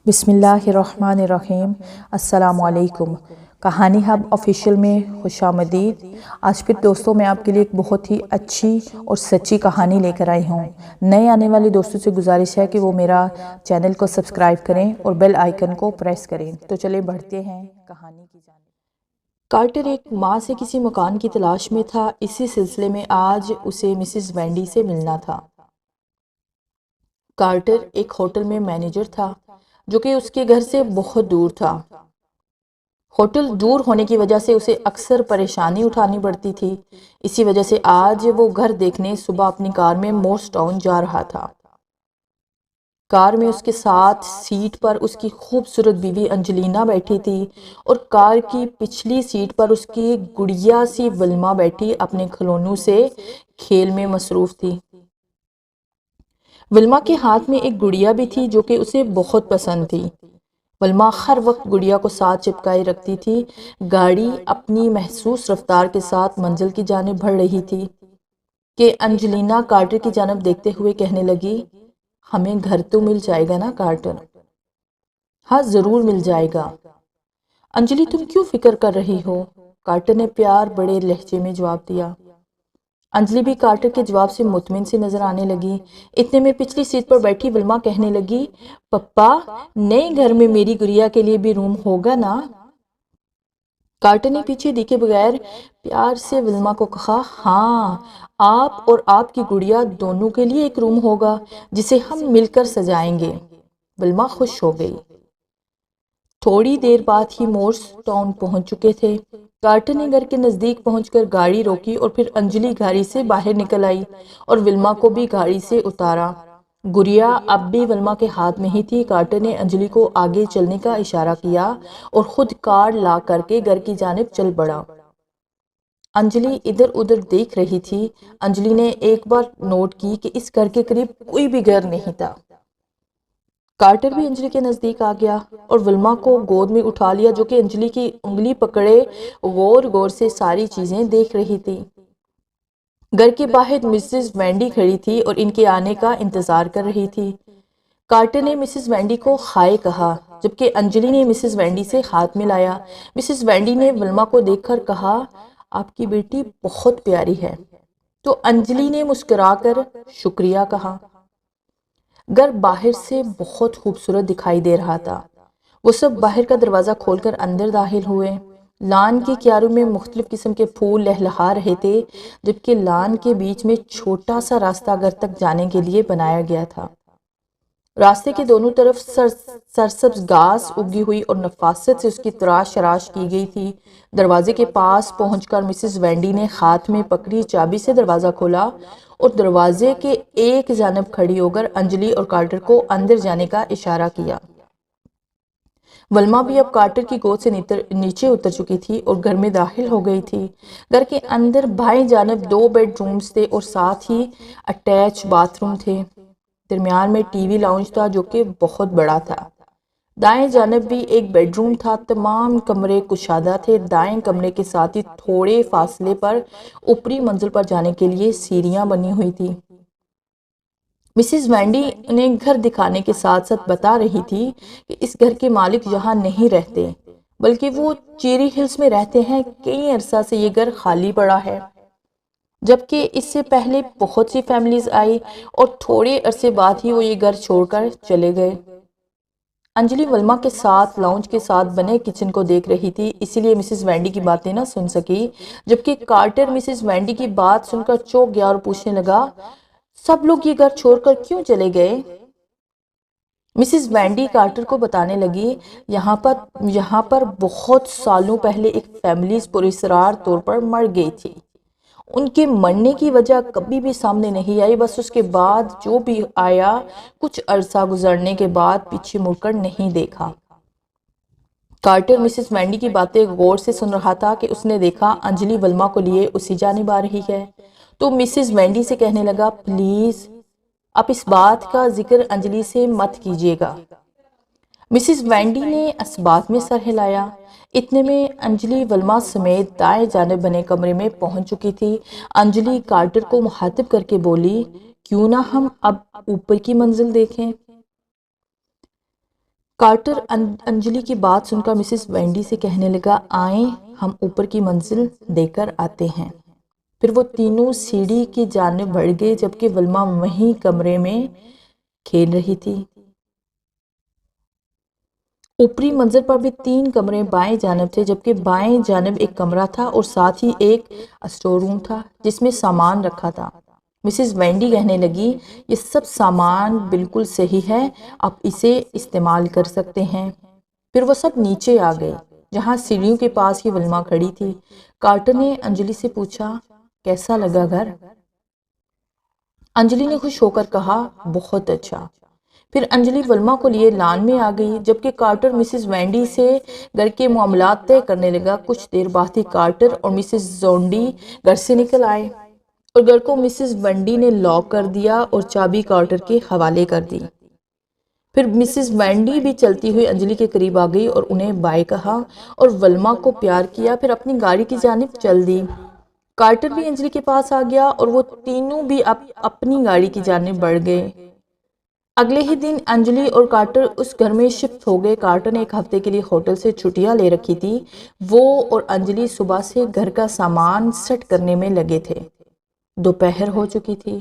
بسم اللہ الرحمن الرحیم۔ السلام علیکم۔ کہانی ہب آفیشیل میں خوش آمدید۔ آج پھر دوستوں میں آپ کے لیے ایک بہت ہی اچھی اور سچی کہانی لے کر آئی ہوں۔ نئے آنے والے دوستوں سے گزارش ہے کہ وہ میرا چینل کو سبسکرائب کریں اور بیل آئیکن کو پریس کریں۔ تو چلیں بڑھتے ہیں کہانی کی جانب۔ کارٹر ایک ماہ سے کسی مکان کی تلاش میں تھا۔ اسی سلسلے میں آج اسے مسز وینڈی سے ملنا تھا۔ کارٹر ایک ہوٹل میں مینیجر تھا جو کہ اس کے گھر سے بہت دور تھا۔ ہوٹل دور ہونے کی وجہ سے اسے اکثر پریشانی اٹھانی پڑتی تھی۔ اسی وجہ سے آج وہ گھر دیکھنے صبح اپنی کار میں مورس ٹاؤن جا رہا تھا۔ کار میں اس کے ساتھ سیٹ پر اس کی خوبصورت بیوی انجلینا بیٹھی تھی اور کار کی پچھلی سیٹ پر اس کی گڑیا سی ولما بیٹھی اپنے کھلونوں سے کھیل میں مصروف تھی۔ ولما کے ہاتھ میں ایک گڑیا بھی تھی جو کہ اسے بہت پسند تھی۔ ولما ہر وقت گڑیا کو ساتھ چپکائے رکھتی تھی۔ گاڑی اپنی محسوس رفتار کے ساتھ منزل کی جانب بڑھ رہی تھی کہ انجلینا کارٹر کی جانب دیکھتے ہوئے کہنے لگی، ہمیں گھر تو مل جائے گا نا کارٹر؟ ہاں ضرور مل جائے گا۔ انجلی تم کیوں فکر کر رہی ہو؟ کارٹر نے پیار بڑے لہجے میں جواب دیا۔ انجلی بھی کارٹر کے جواب سے مطمئن سی نظر آنے لگی۔ اتنے میں پچھلی سیٹ پر بیٹھی ولما کہنے لگی، پپا نئے گھر میں میری گڑیا کے لیے بھی روم ہوگا نا؟ کارٹر نے پیچھے دیکھے بغیر پیار سے ولما کو کہا، ہاں آپ اور آپ کی گڑیا دونوں کے لیے ایک روم ہوگا جسے ہم مل کر سجائیں گے۔ ولما خوش ہو گئی۔ تھوڑی دیر بعد ہی مورس ٹاؤن پہنچ چکے تھے۔ کارٹر نے گھر کے نزدیک پہنچ کر گاڑی روکی اور پھر انجلی گاڑی سے باہر نکل آئی اور ولما کو بھی گاڑی سے اتارا۔ گڑیا اب بھی ولما کے ہاتھ میں ہی تھی۔ کارٹر نے انجلی کو آگے چلنے کا اشارہ کیا اور خود کار لا کر کے گھر کی جانب چل پڑا۔ انجلی ادھر ادھر دیکھ رہی تھی۔ انجلی نے ایک بار نوٹ کی کہ اس گھر کے قریب کوئی بھی گھر نہیں تھا۔ کارٹر بھی انجلی کے نزدیک آ گیا اور ولما کو گود میں اٹھا لیا جو کہ انجلی کی انگلی پکڑے غور غور سے ساری چیزیں دیکھ رہی تھی۔ گھر کے باہر مسز وینڈی کھڑی تھی اور ان کے آنے کا انتظار کر رہی تھی۔ کارٹر نے مسز وینڈی کو ہائے کہا جبکہ انجلی نے مسز وینڈی سے ہاتھ ملایا۔ مسز وینڈی نے ولما کو دیکھ کر کہا، آپ کی بیٹی بہت پیاری ہے۔ تو انجلی نے مسکرا کر شکریہ کہا۔ گھر باہر سے بہت خوبصورت دکھائی دے رہا تھا۔ وہ سب باہر کا دروازہ کھول کر اندر داخل ہوئے۔ لان کی کیاروں میں مختلف قسم کے پھول لہلہا رہے تھے جبکہ لان کے بیچ میں چھوٹا سا راستہ گھر تک جانے کے لیے بنایا گیا تھا۔ راستے کے دونوں طرف سرسبز گھاس اگی ہوئی اور نفاست سے اس کی تراش تراش کی گئی تھی۔ دروازے کے پاس پہنچ کر مسز وینڈی نے ہاتھ میں پکڑی چابی سے دروازہ کھولا اور دروازے کے ایک جانب کھڑی ہو کر انجلی اور کارٹر کو اندر جانے کا اشارہ کیا۔ ولما بھی اب کارٹر کی گود سے نیچے اتر چکی تھی اور گھر میں داخل ہو گئی تھی۔ گھر کے اندر بائیں جانب 2 بیڈ رومز تھے اور ساتھ ہی اٹیچ باتھ روم تھے۔ درمیان میں ٹی وی لاؤنج تھا جو کہ بہت بڑا تھا۔ دائیں جانب بھی ایک بیڈ روم تھا۔ تمام کمرے کشادہ تھے۔ دائیں کمرے کے ساتھ ہی تھوڑے فاصلے پر اوپری منزل پر جانے کے لیے سیڑھیاں بنی ہوئی تھی۔ مسز وینڈی انہیں گھر دکھانے کے ساتھ ساتھ بتا رہی تھی کہ اس گھر کے مالک یہاں نہیں رہتے بلکہ وہ چیری ہلز میں رہتے ہیں۔ کئی عرصہ سے یہ گھر خالی پڑا ہے جبکہ اس سے پہلے بہت سی فیملیز آئی اور تھوڑے عرصے بعد ہی وہ یہ گھر چھوڑ کر چلے گئے۔ انجلی ولما کے ساتھ لاؤنج کے ساتھ بنے کچن کو دیکھ رہی تھی، اسی لیے مسز وینڈی کی باتیں نہ سن سکی، جبکہ کارٹر مسز وینڈی کی بات سن کر چونک گیا اور پوچھنے لگا، سب لوگ یہ گھر چھوڑ کر کیوں چلے گئے؟ مسز وینڈی کارٹر کو بتانے لگی، یہاں پر بہت سالوں پہلے ایک فیملیز پراسرار طور پر مر گئی تھی۔ ان کے مرنے کی وجہ کبھی بھی سامنے نہیں آئی، بس اس کے بعد جو بھی آیا کچھ عرصہ گزرنے کے بعد پیچھے مڑ کر نہیں دیکھا۔ کارٹر مسز وینڈی کی باتیں غور سے سن رہا تھا کہ اس نے دیکھا انجلی ولما کو لیے اسی جانب آ رہی ہے تو مسز وینڈی سے کہنے لگا، پلیز آپ اس بات کا ذکر انجلی سے مت کیجیے گا۔ مسز وینڈی نے اسبات میں سر ہلایا۔ اتنے میں انجلی ولما سمیت دائیں جانب بنے کمرے میں پہنچ چکی تھی۔ انجلی کارٹر کو مخاطب کر کے بولی، کیوں نہ ہم اب اوپر کی منزل دیکھیں؟ کارٹر انجلی کی بات سن کر مسز وینڈی سے کہنے لگا، آئیں ہم اوپر کی منزل دے کر آتے ہیں۔ پھر وہ تینوں سیڑھی کی جانب بڑھ گئے جبکہ ولما وہیں کمرے میں کھیل رہی تھی۔ اوپری منزل پر بھی 3 کمرے بائیں جانب تھے جبکہ بائیں جانب ایک کمرہ تھا اور ساتھ ہی ایک اسٹور روم تھا جس میں سامان رکھا تھا۔ مسز وینڈی کہنے لگی، یہ سب سامان بالکل صحیح ہے، آپ اسے استعمال کر سکتے ہیں۔ پھر وہ سب نیچے آ گئے جہاں سیڑھیوں کے پاس ہی ولما کھڑی تھی۔ کارٹر نے انجلی سے پوچھا، کیسا لگا گھر؟ انجلی نے خوش ہو کر کہا، بہت اچھا۔ پھر انجلی ولما کو لیے لان میں آ گئی جبکہ کارٹر مسز وینڈی سے گھر کے معاملات طے کرنے لگا۔ کچھ دیر بعد ہی کارٹر اور مسز زونڈی گھر سے نکل آئے اور گھر کو مسز وینڈی نے لاک کر دیا اور چابی کارٹر کے حوالے کر دی۔ پھر مسز وینڈی بھی چلتی ہوئی انجلی کے قریب آ گئی اور انہیں بائے کہا اور ولما کو پیار کیا، پھر اپنی گاڑی کی جانب چل دی۔ کارٹر بھی انجلی کے پاس آ گیا اور وہ تینوں بھی اپنی گاڑی کی جانب بڑھ گئے۔ اگلے ہی دن انجلی اور کارٹر اس گھر میں شفٹ ہو گئے۔ کارٹر نے 1 ہفتے کے لیے ہوٹل سے چھٹیاں لے رکھی تھی۔ وہ اور انجلی صبح سے گھر کا سامان سیٹ کرنے میں لگے تھے۔ دوپہر ہو چکی تھی،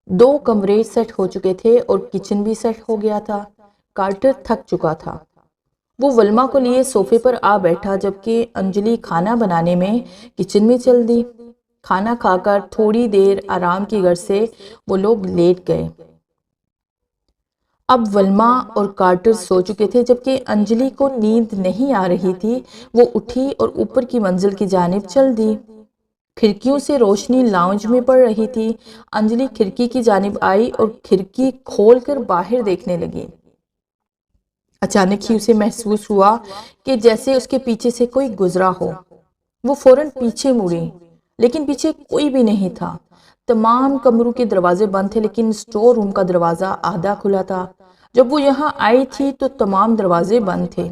2 کمرے سیٹ ہو چکے تھے اور کچن بھی سیٹ ہو گیا تھا۔ کارٹر تھک چکا تھا، وہ ولما کو لیے صوفے پر آ بیٹھا جبکہ انجلی کھانا بنانے میں کچن میں چل دی۔ کھانا کھا کر تھوڑی دیر آرام کی غرض سے وہ لوگ لیٹ گئے۔ اب ولما اور کارٹر سو چکے تھے جبکہ انجلی کو نیند نہیں آ رہی تھی۔ وہ اٹھی اور اوپر کی منزل کی جانب چل دی۔ کھڑکیوں سے روشنی لاؤنج میں پڑ رہی تھی۔ انجلی کھڑکی کی جانب آئی اور کھڑکی کھول کر باہر دیکھنے لگی۔ اچانک ہی اسے محسوس ہوا کہ جیسے اس کے پیچھے سے کوئی گزرا ہو۔ وہ فوراً پیچھے مڑی لیکن پیچھے کوئی بھی نہیں تھا۔ تمام کمروں کے دروازے بند تھے لیکن اسٹور روم کا دروازہ آدھا کھلا تھا۔ جب وہ یہاں آئی تھی تو تمام دروازے بند تھے۔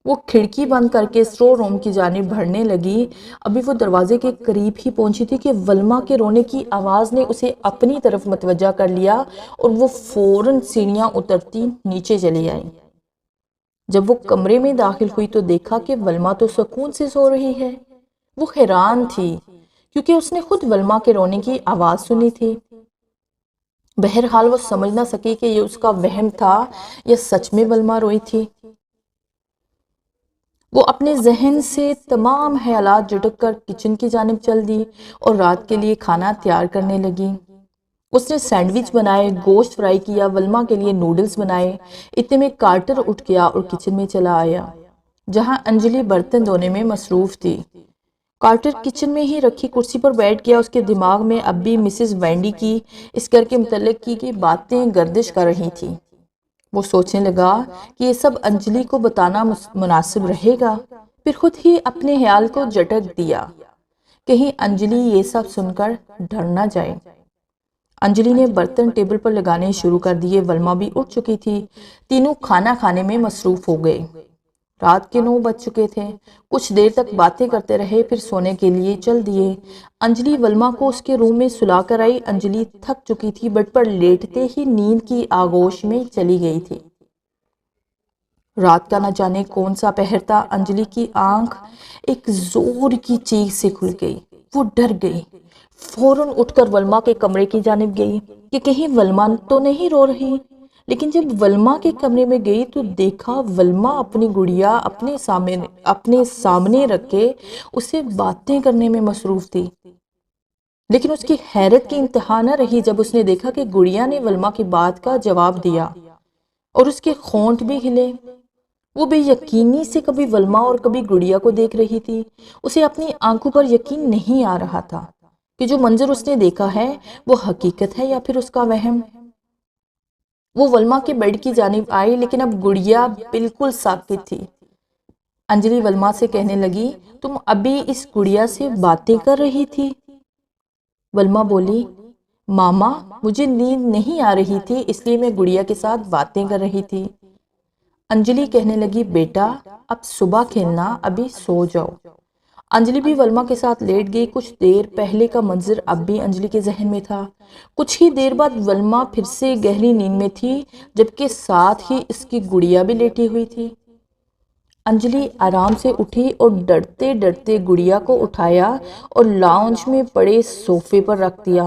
وہ کھڑکی بند کر کے اسٹور روم کی جانب بڑھنے لگی۔ ابھی وہ دروازے کے قریب ہی پہنچی تھی کہ ولما کے رونے کی آواز نے اسے اپنی طرف متوجہ کر لیا اور وہ فوراً سیڑھیاں اترتی نیچے چلی آئی۔ جب وہ کمرے میں داخل ہوئی تو دیکھا کہ ولما تو سکون سے سو رہی ہے۔ وہ حیران تھی کیونکہ اس نے خود ولما کے رونے کی آواز سنی تھی۔ بہرحال وہ سمجھ نہ سکی کہ یہ اس کا وہم تھا یا سچ میں ولما روئی تھی۔ وہ اپنے ذہن سے تمام خیالات جھٹک کر کچن کی جانب چل دی اور رات کے لیے کھانا تیار کرنے لگی۔ اس نے سینڈوچ بنائے، گوشت فرائی کیا، ولما کے لیے نوڈلز بنائے۔ اتنے میں کارٹر اٹھ گیا اور کچن میں چلا آیا جہاں انجلی برتن دھونے میں مصروف تھی۔ کارٹر کچن میں ہی رکھی کرسی پر بیٹھ گیا۔ اس کے دماغ میں اب بھی مسز وینڈی کی اس گھر کے متعلق کی باتیں گردش کر رہی تھی۔ وہ سوچنے لگا کہ یہ سب انجلی کو بتانا مناسب رہے گا، پھر خود ہی اپنے خیال کو جھٹک دیا، کہیں انجلی یہ سب سن کر ڈر نہ جائے۔ انجلی نے برتن ٹیبل پر لگانے شروع کر دیے۔ ولما بھی اٹھ چکی تھی۔ تینوں کھانا کھانے میں مصروف ہو گئے۔ رات کے 9 بج چکے تھے۔ کچھ دیر تک باتیں کرتے رہے پھر سونے کے لیے چل دیے۔ انجلی ولما کو اس کے روم میں سلا کر آئی۔ انجلی تھک چکی تھی، بیڈ پر لیٹتے ہی نیند کی آغوش میں چلی گئی تھی۔ رات کا نہ جانے کون سا پہر تھا۔ انجلی کی آنکھ ایک زور کی چیخ سے کھل گئی۔ وہ ڈر گئی، فوراً اٹھ کر ولما کے کمرے کی جانب گئی کہ کہیں ولما تو نہیں رو رہی۔ لیکن جب ولما کے کمرے میں گئی تو دیکھا ولما اپنی گڑیا اپنے سامنے رکھ کے اسے باتیں کرنے میں مصروف تھی۔ لیکن اس کی حیرت کی انتہا نہ رہی جب اس نے دیکھا کہ گڑیا نے ولما کی بات کا جواب دیا اور اس کے ہونٹ بھی ہلے۔ وہ بے یقینی سے کبھی ولما اور کبھی گڑیا کو دیکھ رہی تھی۔ اسے اپنی آنکھوں پر یقین نہیں آ رہا تھا کہ جو منظر اس نے دیکھا ہے وہ حقیقت ہے یا پھر اس کا وہم۔ وہ ولما کے بیڈ کی جانب آئی لیکن اب گڑیا بالکل ساکت تھی۔ انجلی ولما سے کہنے لگی، تم ابھی اس گڑیا سے باتیں کر رہی تھی؟ ولما بولی، ماما مجھے نیند نہیں آ رہی تھی اس لیے میں گڑیا کے ساتھ باتیں کر رہی تھی۔ انجلی کہنے لگی، بیٹا اب صبح کھیلنا، ابھی سو جاؤ۔ انجلی بھی ولما کے ساتھ لیٹ گئی۔ کچھ دیر پہلے کا منظر اب بھی انجلی کے ذہن میں تھا۔ کچھ ہی دیر بعد ولما پھر سے گہری نیند میں تھی، جبکہ ساتھ ہی اس کی گڑیا بھی لیٹی ہوئی تھی۔ انجلی آرام سے اٹھی اور ڈرتے ڈرتے گڑیا کو اٹھایا اور لاؤنج میں پڑے صوفے پر رکھ دیا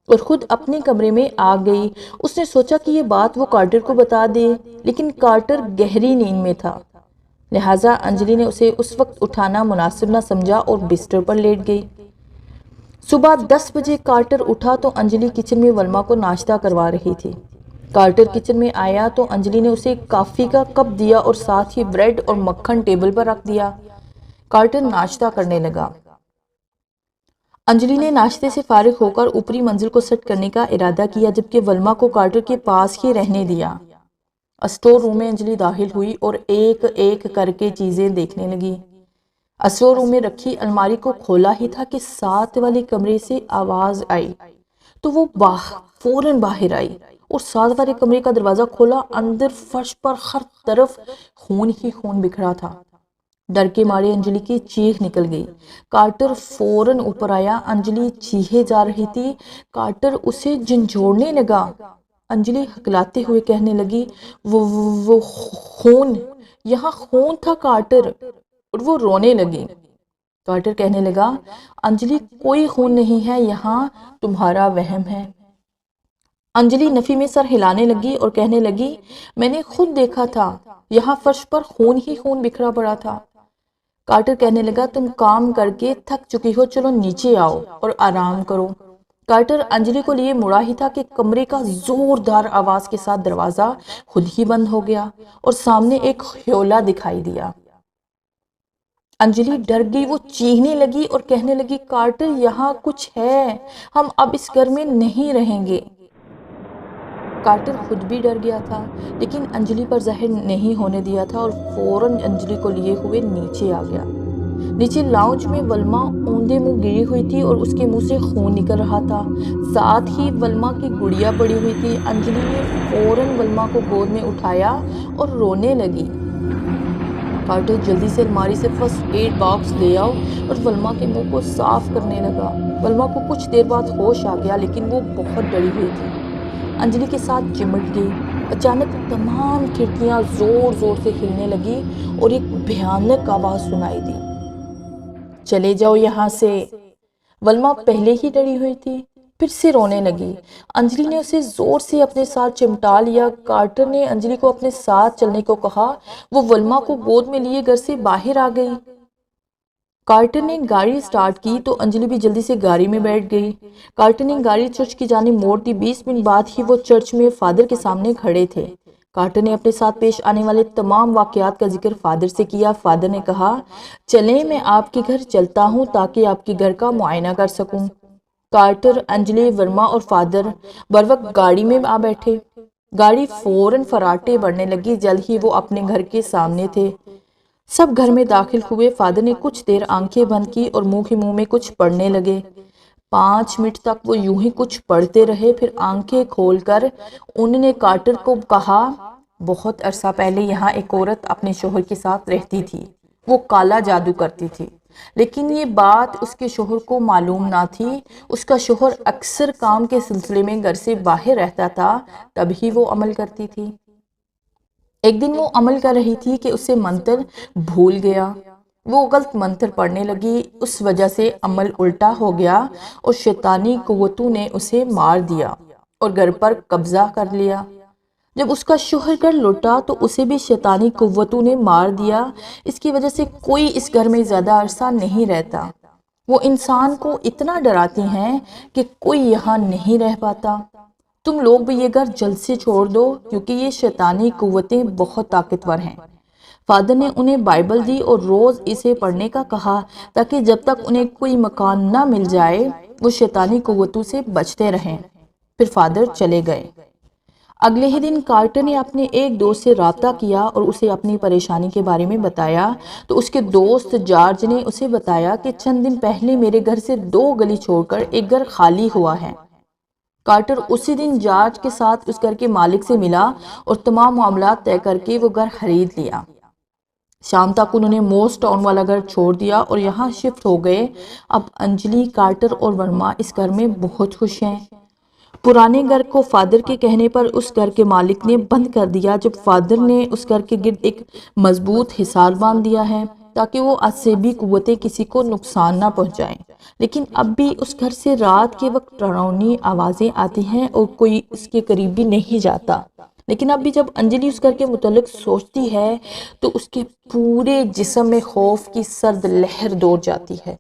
اور خود اپنے کمرے میں آ گئی۔ اس نے سوچا کہ یہ بات وہ کارٹر کو بتا دے، لیکن کارٹر گہری نیند میں تھا، لہٰذا انجلی نے اسے اس وقت اٹھانا مناسب نہ سمجھا اور بستر پر لیٹ گئی۔ صبح 10 بجے کارٹر اٹھا تو انجلی کچن میں ولما کو ناشتہ کروا رہی تھی۔ کارٹر کچن میں آیا تو انجلی نے اسے کافی کا کپ دیا اور ساتھ ہی بریڈ اور مکھن ٹیبل پر رکھ دیا۔ کارٹر ناشتہ کرنے لگا۔ انجلی نے ناشتے سے فارغ ہو کر اوپری منزل کو سیٹ کرنے کا ارادہ کیا، جبکہ ولما کو کارٹر کے پاس ہی رہنے دیا۔ اسٹور روم میں انجلی داخل ہوئی اور ایک ایک کر کے چیزیں دیکھنے لگی۔ اسٹور روم میں رکھی الماری کو کھولا ہی تھا کہ ساتھ والے کمرے سے آواز آئی تو وہ فوراً باہر آئی اور ساتھ والے کمرے کا دروازہ کھولا۔ اندر فرش پر ہر طرف خون ہی خون بکھرا تھا۔ ڈر کے مارے انجلی کی چیخ نکل گئی۔ کارٹر فوراً اوپر آیا۔ انجلی چیخے جا رہی تھی۔ کارٹر اسے جھنجھوڑنے لگا۔ انجلی ہکلاتے ہوئے کہنے لگی، وہ خون، یہاں خون تھا کارٹر، اور وہ رونے لگی۔ کارٹر کہنے لگا، انجلی کوئی خون نہیں ہے یہاں، تمہارا وہم ہے۔ انجلی نفی میں سر ہلانے لگی اور کہنے لگی، میں نے خود دیکھا تھا، یہاں فرش پر خون ہی خون بکھرا پڑا تھا۔ کارٹر کہنے لگا، تم کام کر کے تھک چکی ہو، چلو نیچے آؤ اور آرام کرو۔ کارٹر انجلی کو لیے مڑا ہی تھا کہ کمرے کا زوردار آواز کے ساتھ دروازہ خود ہی بند ہو گیا اور سامنے ایک خیولہ دکھائی دیا۔ انجلی ڈر گئی، وہ چیخنے لگی اور کہنے لگی، کارٹر یہاں کچھ ہے، ہم اب اس گھر میں نہیں رہیں گے۔ کارٹر خود بھی ڈر گیا تھا، لیکن انجلی پر ظاہر نہیں ہونے دیا تھا اور فوراً انجلی کو لیے ہوئے نیچے آ گیا۔ نیچے لاؤنج میں ولما اوندے منہ گری ہوئی تھی اور اس کے منہ سے خون نکل رہا تھا، ساتھ ہی ولما کی گڑیا پڑی ہوئی تھی۔ انجلی نے فوراً ولما کو گود میں اٹھایا اور رونے لگی۔ کارٹر جلدی سے الماری سے فرسٹ ایڈ باکس لے آؤ اور ولما کے منہ کو صاف کرنے لگا۔ ولما کو کچھ دیر بعد ہوش آ گیا، لیکن وہ بہت ڈری ہوئی تھی۔ انجلی کے ساتھ چمٹ گئی۔ اچانک تمام کھڑکیاں زور زور سے ہلنے لگی اور ایک بھیانک آواز سنائی دی، چلے جاؤ یہاں سے۔ ولما پہلے ہی ڈری ہوئی تھی، پھر سے رونے لگی۔ انجلی نے اسے زور سے اپنے ساتھ چمٹا لیا۔ کارٹر نے انجلی کو اپنے ساتھ چلنے کو کہا۔ وہ ولما کو گود میں لیے گھر سے باہر آ گئی۔ کارٹر نے گاڑی سٹارٹ کی تو انجلی بھی جلدی سے گاڑی میں بیٹھ گئی۔ کارٹر نے گاڑی چرچ کی جانب موڑ دی۔ 20 منٹ بعد ہی وہ چرچ میں فادر کے سامنے کھڑے تھے۔ کارٹر نے اپنے ساتھ پیش آنے والے تمام واقعات کا ذکر فادر سے کیا۔ فادر نے کہا، چلیں میں آپ کے گھر چلتا ہوں تاکہ آپ کے گھر کا معائنہ کر سکوں۔ کارٹر، انجلی، ورما اور فادر بروقت گاڑی میں آ بیٹھے۔ گاڑی فوراً فراٹے بڑھنے لگی۔ جلد ہی وہ اپنے گھر کے سامنے تھے۔ سب گھر میں داخل ہوئے۔ فادر نے کچھ دیر آنکھیں بند کی اور منہ میں کچھ پڑھنے لگے۔ 5 منٹ تک وہ یوں ہی کچھ پڑھتے رہے، پھر آنکھیں کھول کر انہوں نے کارٹر کو کہا، بہت عرصہ پہلے یہاں ایک عورت اپنے شوہر کے ساتھ رہتی تھی۔ وہ کالا جادو کرتی تھی، لیکن یہ بات اس کے شوہر کو معلوم نہ تھی۔ اس کا شوہر اکثر کام کے سلسلے میں گھر سے باہر رہتا تھا، تب ہی وہ عمل کرتی تھی۔ ایک دن وہ عمل کر رہی تھی کہ اسے منتر بھول گیا۔ وہ غلط منتر پڑھنے لگی، اس وجہ سے عمل الٹا ہو گیا اور شیطانی قوتوں نے اسے مار دیا اور گھر پر قبضہ کر لیا۔ جب اس کا شوہر گھر لوٹا تو اسے بھی شیطانی قوتوں نے مار دیا۔ اس کی وجہ سے کوئی اس گھر میں زیادہ عرصہ نہیں رہتا۔ وہ انسان کو اتنا ڈراتی ہیں کہ کوئی یہاں نہیں رہ پاتا۔ تم لوگ بھی یہ گھر جلد سے چھوڑ دو کیونکہ یہ شیطانی قوتیں بہت طاقتور ہیں۔ فادر نے انہیں بائبل دی اور روز اسے پڑھنے کا کہا تاکہ جب تک انہیں کوئی مکان نہ مل جائے وہ شیطانی قوتوں سے بچتے رہیں۔ پھر فادر چلے گئے۔ اگلے ہی دن کارٹر نے اپنے ایک دوست سے رابطہ کیا اور اسے اپنی پریشانی کے بارے میں بتایا تو اس کے دوست جارج نے اسے بتایا کہ چند دن پہلے میرے گھر سے 2 گلی چھوڑ کر ایک گھر خالی ہوا ہے۔ کارٹر اسی دن جارج کے ساتھ اس گھر کے مالک سے ملا اور تمام معاملات طے کر کے وہ گھر خرید لیا۔ شام تک انہوں نے موس ٹاؤن والا گھر چھوڑ دیا اور یہاں شفٹ ہو گئے۔ اب انجلی، کارٹر اور ورما اس گھر میں بہت خوش ہیں۔ پرانے گھر کو فادر کے کہنے پر اس گھر کے مالک نے بند کر دیا، جب فادر نے اس گھر کے گرد ایک مضبوط حصار باندھ دیا ہے تاکہ وہ آج سے بھی قوتیں کسی کو نقصان نہ پہنچائیں۔ لیکن اب بھی اس گھر سے رات کے وقت ڈراؤنی آوازیں آتی ہیں اور کوئی اس کے قریب بھی نہیں جاتا۔ لیکن اب بھی جب انجلی اس گھر کے متعلق سوچتی ہے تو اس کے پورے جسم میں خوف کی سرد لہر دوڑ جاتی ہے۔